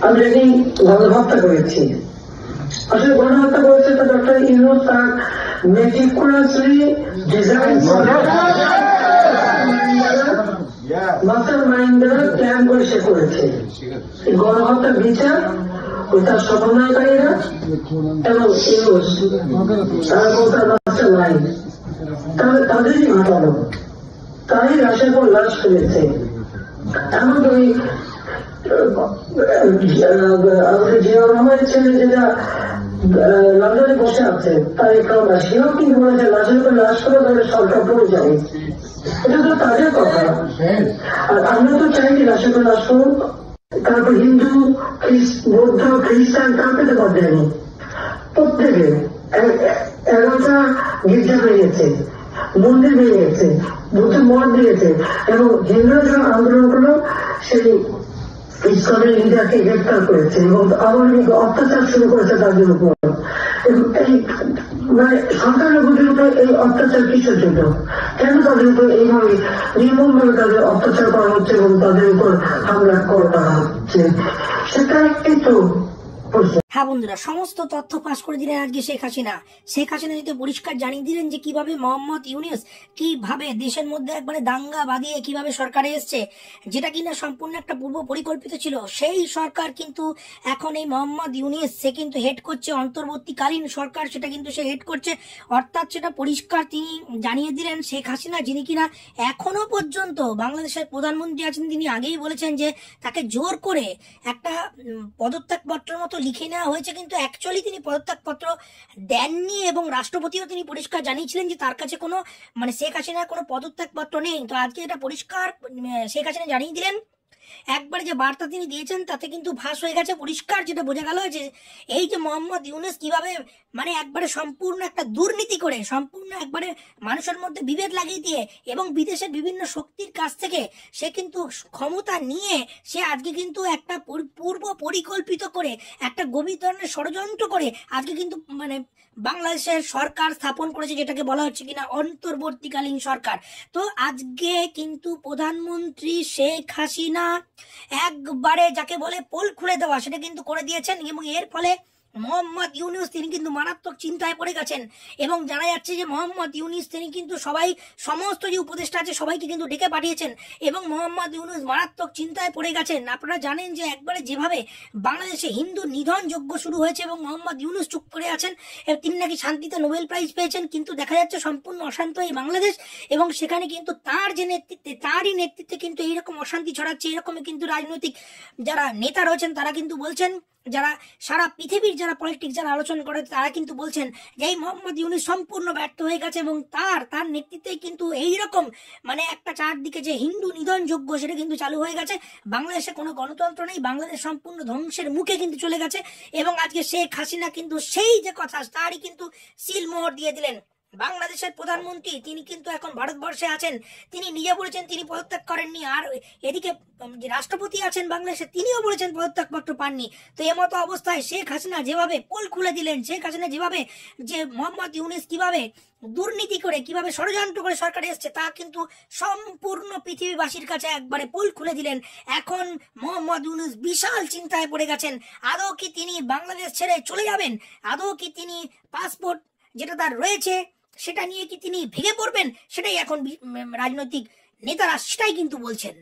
আমি যেদিন গণহত্যা করেছি, আসলে গণহত্যা করেছে তো ডক্টর ইউনূস তার মেটিকুলাসলি ডিজাইন মাস্টার মাইন্ড দ্বারা প্ল্যান করে সে করেছে। গণহত্যার বিচার ওই তার সমন্বয়কারীরা এবং ইউনূস তার মাস্টার মাইন্ড তাদেরই ঘটানো, তারই লাশের পর লাশ ফেলেছে। এমনকি আমাদের জিয়া রহমানের ছেলে যেটা লন্ডনে বসে আছে তার একটু সেও কিন্তু বলেছে লাশের উপর লাশ করে তাহলে সরকার পড়ে যাবে। এটা তো তাদের কথা। আর আমরা তো চাই যে লাশের উপর লাশ করুন। তারপর হিন্দু, বৌদ্ধ, খ্রিস্টান কার পেতে বাদ দেয়নি, প্রত্যেকে 11টা গির্জা বেরিয়েছে, মন্দির বেরিয়েছে, বুদ্ধ মঠ দিয়েছে এবং হিন্দুরা যখন আন্দোলন করলো সেই ইসকনের লিডারকে গ্রেপ্তার করেছে এবং আওয়ামী লীগ অত্যাচার শুরু করেছে তাদের উপর। এই মানে সংখ্যালঘুদের উপর এই অত্যাচার কিসের জন্য? কেন তাদের উপর এইভাবে নির্মমভাবে তাদের অত্যাচার করা হচ্ছে এবং তাদের উপর হামলা করা হচ্ছে, সেটাই তো। হ্যাঁ বন্ধুরা, সমস্ত তথ্য ফাঁস করে দিলেন আজকে শেখ হাসিনা। শেখ হাসিনা যদি পরিষ্কার জানিয়ে দিলেন যে কিভাবে মোহাম্মদ ইউনূস কিভাবে দেশের মধ্যে একবারে দাঙ্গা বাঁধিয়ে কিভাবে সরকারে এসছে, যেটা কিনা সম্পূর্ণ একটা পূর্ব পরিকল্পিত ছিল। সেই সরকার কিন্তু এখন এই মোহাম্মদ ইউনূস সে কিন্তু হেড করছে, অন্তর্বর্তীকালীন সরকার সেটা কিন্তু সে হেড করছে। অর্থাৎ সেটা পরিষ্কার তিনি জানিয়ে দিলেন শেখ হাসিনা, যিনি কিনা এখনো পর্যন্ত বাংলাদেশের প্রধানমন্ত্রী আছেন। তিনি আগেই বলেছেন যে তাকে জোর করে একটা পদত্যাগপত্রের মতো লিখে নেওয়া হয়েছে, কিন্তু অ্যাকচুয়ালি তিনি পদত্যাগপত্র দেননি এবং রাষ্ট্রপতিও তিনি পরিষ্কার জানিয়েছিলেন যে তার কাছে কোনো শেখ হাসিনার কোনো পদত্যাগপত্র নেই। তো আজকে এটা পরিষ্কার শেখ হাসিনা জানিয়ে দিলেন। একবারে যে বার্তা তিনি দিয়েছেন তাতে কিন্তু ফাঁস হয়ে গেছে, পরিষ্কার যেটা বোঝা গেল যে এই যে মোহাম্মদ ইউনূস কিভাবে একবারে সম্পূর্ণ একটা দুর্নীতি করে, সম্পূর্ণ একবারে মানুষের মধ্যে বিভেদ লাগিয়ে দিয়ে এবং বিদেশের বিভিন্ন শক্তির কাছ থেকে সে কিন্তু ক্ষমতা নিয়ে সে আজকে কিন্তু একটা পূর্ব পরিকল্পিত করে একটা গভীর ধরনের ষড়যন্ত্র করে আজকে কিন্তু বাংলাদেশের সরকার স্থাপন করেছে, যেটাকে বলা হচ্ছে কিনা অন্তর্বর্তীকালীন সরকার। তো আজকে কিন্তু প্রধানমন্ত্রী শেখ হাসিনা একবারে যাকে বলে পোল খুলে দেওয়া সেটা কিন্তু করে দিয়েছেন এবং এর ফলে মোহাম্মদ ইউনূস তিনি কিন্তু মারাত্মক চিন্তায় পড়ে গেছেন এবং জানা যাচ্ছে যে মোহাম্মদ ইউনূস তিনি কিন্তু সমস্ত যে উপদেষ্টা আছে সবাইকে কিন্তু ডেকে পাঠিয়েছেন এবং মোহাম্মদ ইউনূস মারাত্মক চিন্তায় পড়ে গেছেন। আপনারা জানেন যে একবারে যেভাবে বাংলাদেশে হিন্দু নিধন যজ্ঞ শুরু হয়েছে এবং মোহাম্মদ ইউনূস চুপ করে আছেন, তিনি নাকি শান্তিতে নোবেল প্রাইজ পেয়েছেন, কিন্তু দেখা যাচ্ছে সম্পূর্ণ অশান্ত এই বাংলাদেশ এবং সেখানে কিন্তু তারই নেতৃত্বে কিন্তু এইরকম অশান্তি ছড়াচ্ছে। এরকমই কিন্তু রাজনৈতিক যারা নেতা রয়েছেন তারা কিন্তু বলছেন, যারা সারা পৃথিবীর যারা পলিটিক্স যারা আলোচনা করে তারা কিন্তু বলছেন যে এই মোহাম্মদ ইউনূস সম্পূর্ণ ব্যর্থ হয়ে গেছে এবং তার নেতৃত্বেই কিন্তু এইরকম একটা চারদিকে যে হিন্দু নিধন যোগ্য সেটা কিন্তু চালু হয়ে গেছে। বাংলাদেশে কোনো গণতন্ত্র নেই, বাংলাদেশ সম্পূর্ণ ধ্বংসের মুখে কিন্তু চলে গেছে এবং আজকে শেখ হাসিনা কিন্তু সেই যে কথা তারই কিন্তু সিলমোহর দিয়ে দিলেন। বাংলাদেশের প্রধানমন্ত্রী তিনি কিন্তু এখন ভারতবর্ষে আছেন, তিনি নিজে বলেছেন তিনি পদত্যাগ করেননি, আর এদিকে রাষ্ট্রপতি আছেন বাংলাদেশে তিনিও বলেছেন পদত্যাগপত্র পাননি। তো এমতো অবস্থায় শেখ হাসিনা যেভাবে পোল খুলে দিলেন, শেখ হাসিনা যেভাবে যে মোহাম্মদ ইউনূস কিভাবে দুর্নীতি করে কিভাবে ষড়যন্ত্র করে সরকারে এসছে তা কিন্তু সম্পূর্ণ পৃথিবীবাসীর কাছে একবারে পোল খুলে দিলেন। এখন মোহাম্মদ ইউনূস বিশাল চিন্তায় পড়ে গেছেন, আদৌ কি তিনি বাংলাদেশ ছেড়ে চলে যাবেন, আদৌ কি তিনি পাসপোর্ট যেটা তার রয়েছে সেটা নিয়ে কি তিনি ভেঙে পড়বেন, সেটাই এখন রাজনৈতিক নেতারা সেটাই কিন্তু বলছেন।